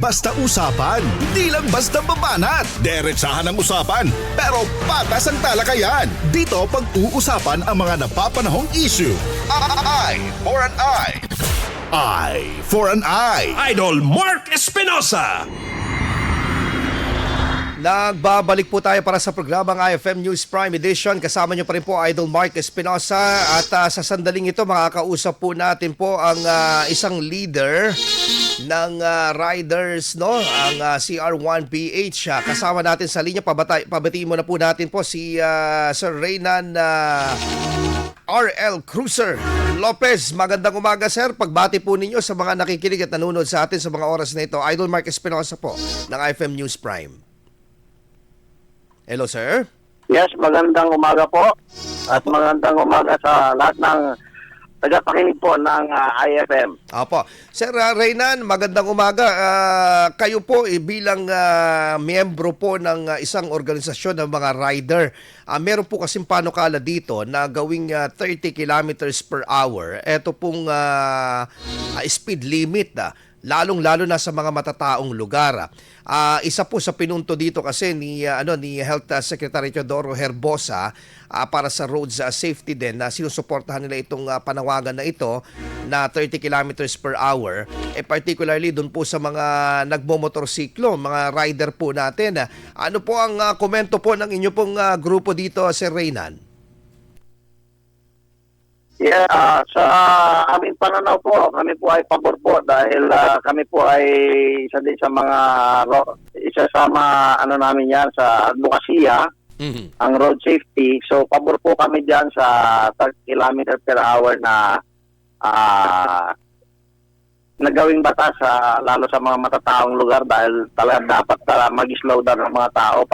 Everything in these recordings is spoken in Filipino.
Basta usapan, hindi lang basta babanat. Diretsahan ang usapan, pero patas ang talakayan. Dito pag-uusapan ang mga napapanahong issue. Eye for an eye. Eye for an eye. Idol Mark Espinosa. Nagbabalik po tayo para sa programang IFM News Prime Edition. Kasama niyo pa rin po Idol Mark Espinosa. At sa sandaling ito, makakausap po natin po ang isang leader ng riders, no? Ang CR1PH. Kasama natin sa linya, pabatiin mo na po natin po si Sir Reynan RL Cruiser Lopez. Magandang umaga, sir. Pagbati po ninyo sa mga nakikinig at nanonood sa atin sa mga oras na ito. Idol Mark Espinosa po ng IFM News Prime. Hello, sir. Yes, magandang umaga po. At magandang umaga sa lahat ng tagapakinig po ng IFM. Apo. Sir Reynan, magandang umaga. Kayo po bilang miyembro po ng isang organisasyon ng mga rider. Meron po kasing panukala dito na gawing 30 kilometers per hour. Ito pong speed limit lalong-lalo na sa mga matataong lugar. Isa po sa pinunto dito kasi ni Health Secretary Teodoro Herbosa para sa roads safety din na sinusuportahan nila itong panawagan na ito na 30 kilometers per hour. Particularly doon po sa mga nagmomotorsiklo, mga rider po natin. Ano po ang komento po ng inyo pong grupo dito, Sir Reynan? Yeah, sa aming pananaw po, kami po ay pabor po dahil kami po ay isa sa namin yan sa advokasya, ang road safety. So pabor po kami diyan sa 30 km per hour na nagawing batas lalo sa mga matataong lugar dahil talaga dapat mag-slow down ang mga tao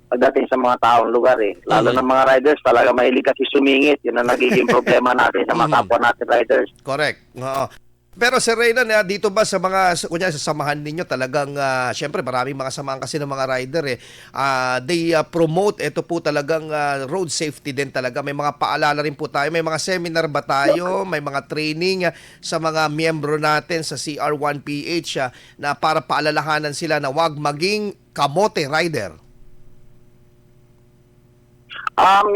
pagdating sa mga taong lugar Lalo na mga riders, talaga mahilig kasi sumingit. Yun ang nagiging problema natin sa mga kapwa natin riders. Correct. Oo. Pero Sir Reynan, dito ba sa mga, kunya sa samahan ninyo talagang, syempre maraming mga samahan kasi ng mga rider they promote, ito po talagang road safety din talaga. May mga paalala rin po tayo, may mga seminar ba tayo, may mga training sa mga miyembro natin sa CR1PH na para paalalahanan sila na wag maging kamote rider.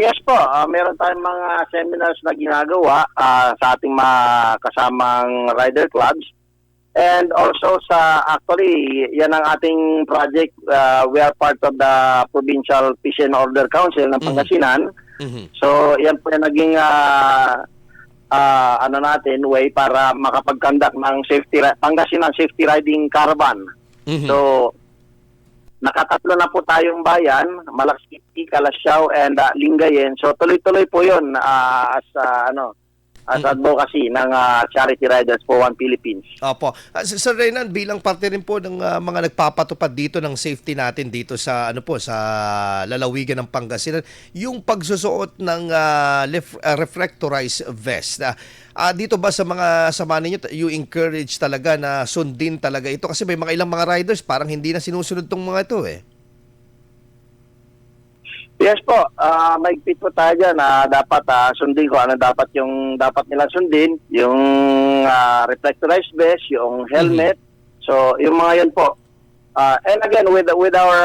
Yes po, meron tayong mga seminars na ginagawa sa ating mga kasamang rider clubs. And also actually, yan ang ating project. We are part of the Provincial Peace and Order Council ng Pangasinan. So yan po yung naging way para makapag-conduct ng Pangasinan Safety Riding Caravan. So nakatatlo na po tayong bayan, Malaksiti, Kalasyaw, and Lingayen. So tuloy-tuloy po 'yon as advocacy ng Charity Riders for One Philippines. Opo. Sir Reynan, bilang parte rin po ng mga nagpapatupad dito ng safety natin dito sa sa lalawigan ng Pangasinan, yung pagsusuot ng reflectorized vest. Dito ba sa mga sama ninyo, you encourage talaga na sundin talaga ito? Kasi may mga ilang mga riders parang hindi na sinusunod tong mga ito Yes po, maigpit po tayo dyan na dapat sundin ko ano dapat nila sundin, yung reflectorized vest, yung helmet. So yung mga yun po. And again, with our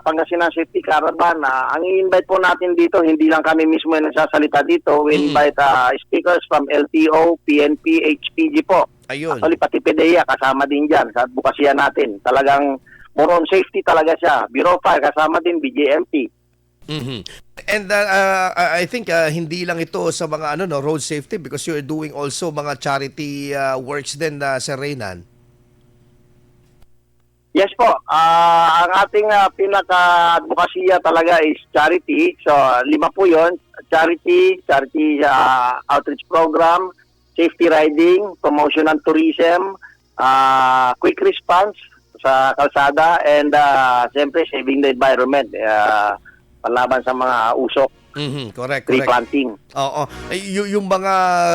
Pangasinan Safety Caravan, ang i-invite po natin dito, hindi lang kami mismo yung nagsasalita dito. We invite speakers from LTO, PNP, HPG po. Ayun. Actually, pati PDEA kasama din dyan sa advokasya natin. Talagang more on safety talaga siya. Bureau of Fire kasama din, BJMP. And I think hindi lang ito sa mga road safety because you're doing also mga charity works din, Sir Reynan. Yes po. Ang ating pinaka-advokasya talaga is charity. So, 5 po yun. Charity outreach program, safety riding, promotion and tourism, quick response sa kalsada, and siyempre saving the environment. Panlaban sa mga usok. Correct, tree correct. planting. Oo. Yung mga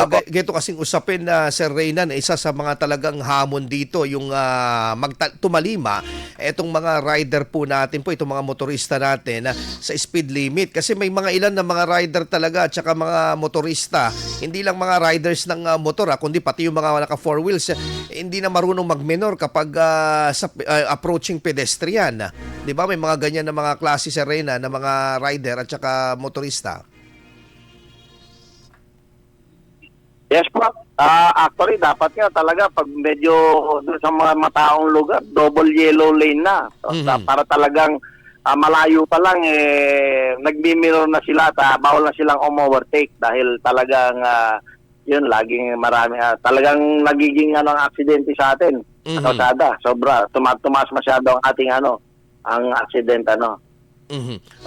Apo. ganito kasing usapin na Sir Reynan, isa sa mga talagang hamon dito yung tumalima etong mga rider po natin po, itong mga motorista natin sa speed limit kasi may mga ilan na mga rider talaga at saka mga motorista, hindi lang mga riders ng motor kundi pati yung mga naka four wheels hindi na marunong magmenor kapag sa approaching pedestrian. 'Di ba? May mga ganyan na mga klase Sir Reynan na mga rider at saka motorista. Yes po. Actually, dapat nga talaga pag medyo doon sa mga mataong lugar, double yellow lane na. Para talagang malayo pa lang, nagbimirror na sila at bawal na silang overtake dahil talagang yun, laging marami. Talagang nagiging ang aksidente sa atin. Sa kalsada. Sobra. Tumaas masyado ang ating ang aksidente.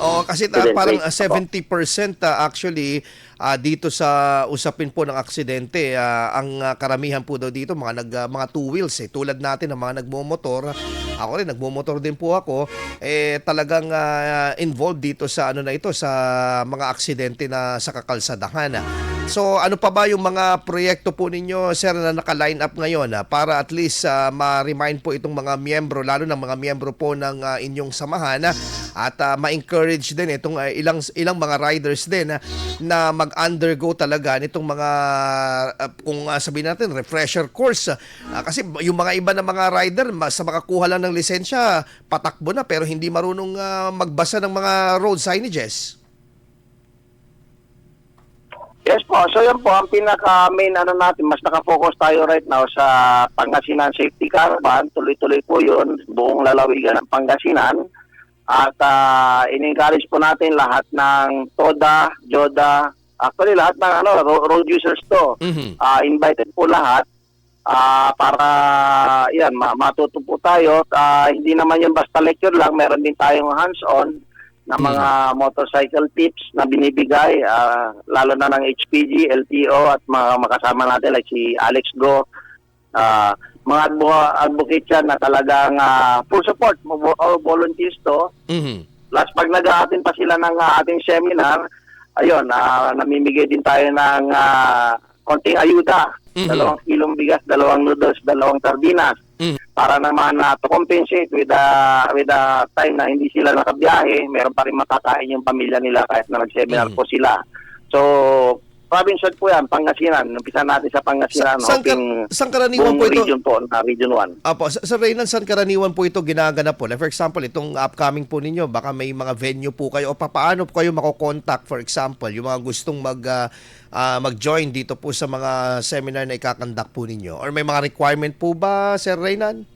Oo, kasi parang 70% actually dito sa usapin po ng aksidente, ang karamihan po daw dito mga two wheels tulad natin ng mga nagmomotor. Ako rin nagmomotor din po ako, talagang involved dito sa na ito sa mga aksidente na sa kakalsadahan. So ano pa ba yung mga proyekto po ninyo sir na naka-line up ngayon para at least ma-remind po itong mga miyembro, lalo ng mga miyembro po ng inyong samahan at ma-encourage din itong ilang mga riders din na mag-undergo talaga nitong mga kung sabihin natin refresher course kasi yung mga iba na mga rider sa makakuha lang ng lisensya patakbo na pero hindi marunong magbasa ng mga road signages. Yes po. So yan po, ang pinaka-main natin, mas nakafocus tayo right now sa Pangasinan Safety Caravan. Tuloy-tuloy po yun, buong lalawigan ng Pangasinan. At in-encourage po natin lahat ng TODA, JODA, actually lahat ng road users to. Invited po lahat para yan, matuto po tayo. Hindi naman yung basta lecture lang, meron din tayong hands-on na mga motorcycle tips na binibigay, lalo na ng HPG, LTO at mga makasama natin like si Alex Go, mga advocate yan na talagang full support, volunteers to. Last pag nag-aatin pa sila ng ating seminar, ayun, namimigay din tayo ng konting ayuda. 2 kilong bigas, 2 noodles, 2 sardinas. Para naman to compensate with the time na hindi sila nakabiyahe, meron pa rin makakain yung pamilya nila kahit na nag-seminar po sila. So, province po yan, Pangasinan. Umpisa natin sa Pangasinan. Saan karaniwan po ito? Region po, Region 1. Apo, sa Reynan, saan karaniwan po ito ginaganap po? Like for example, itong upcoming po ninyo, baka may mga venue po kayo o paano po kayo makokontak, for example, yung mga gustong mag-join dito po sa mga seminar na ikakandak po ninyo? Or may mga requirement po ba, Sir Reynan?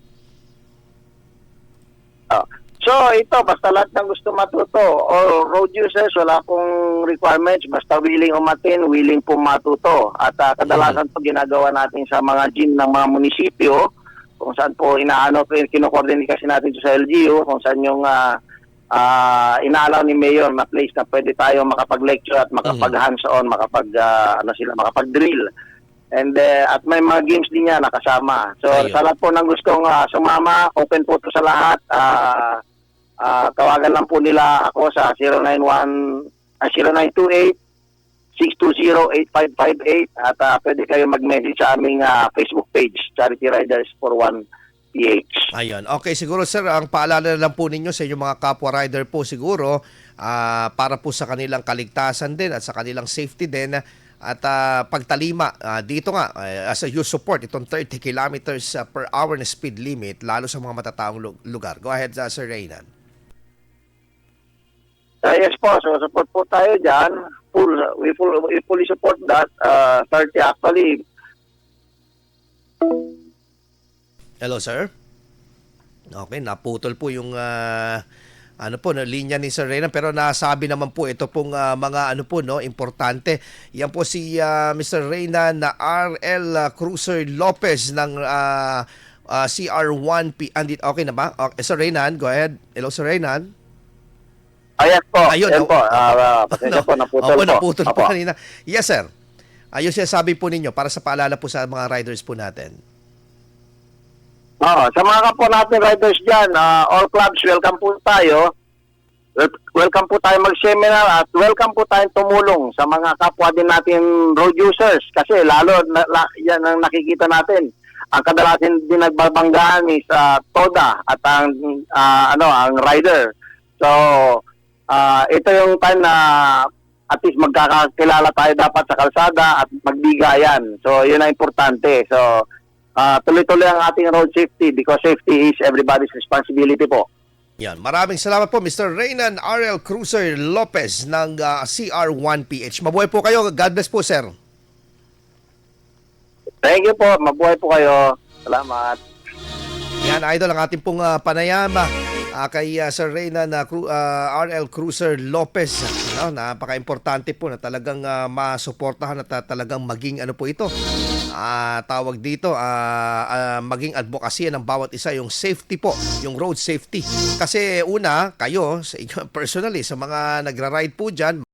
So, ito, basta lahat ng gusto matuto. O road users, wala pong requirements. Basta willing umatin, willing po matuto. At kadalasan po ginagawa natin sa mga gym ng mga munisipyo, kung saan po kino-coordinate kasi natin sa LGU, kung saan yung inaalaw ni Mayor na place na pwede tayo makapag-lecture at makapag-hands-on, makapag-drill. And at may mga games din niya nakasama. So, sa lahat po ng gustong sumama, open po to sa lahat. Tawagan lang po nila ako sa 0928-620-8558 at pwede kayo mag-message sa aming Facebook page, Charity Riders for One PH. Ayun. Okay, siguro sir, ang paalala lang po ninyo sa inyong mga kapwa rider po siguro para po sa kanilang kaligtasan din at sa kanilang safety din at pagtalima dito nga as a youth support itong 30 kilometers per hour na speed limit lalo sa mga matataong lugar. Go ahead, Sir Reynan. Yes po, so support po tayo dyan. We fully support that. 30 actually. Hello, sir? Okay, naputol po yung linya ni Sir Reynan, pero nasabi naman po ito pong mga importante. Yan po si Mr. Reynan na RL Cruiser Lopez ng CR1P. Okay na ba? Okay, Sir Reynan, go ahead. Hello, Sir Reynan. Yes po. Ayun, po. Pasensya po, naputol po. Kanina. Yes, sir. Ayun siya sabi po ninyo para sa paalala po sa mga riders po natin. Sa mga kapwa natin riders dyan, all clubs, welcome po tayo. welcome po tayo mag-seminar at welcome po tayong tumulong sa mga kapwa din natin road users kasi lalo yan ang nakikita natin. Ang kadalasan din nagbabanggaan is TODA at ang rider. So ito yung time na at least magkakakilala tayo dapat sa kalsada at magbigayan. So yun ang importante. So tuloy-tuloy ang ating road safety because safety is everybody's responsibility po. Yan. Maraming salamat po Mr. Reynan R.L. Cruiser Lopez ng CR1PH. Mabuhay po kayo. God bless po, sir. Thank you po. Mabuhay po kayo. Salamat. Yan, idol, ang ating pong panayama kay Sir Reynan R.L. Cruiser Lopez. Napaka-importante po na talagang masuportahan at talagang maging ano po ito. Tawag dito, maging advocacy ng bawat isa, yung safety po, yung road safety. Kasi una, kayo, personally, sa mga nagra-ride po dyan,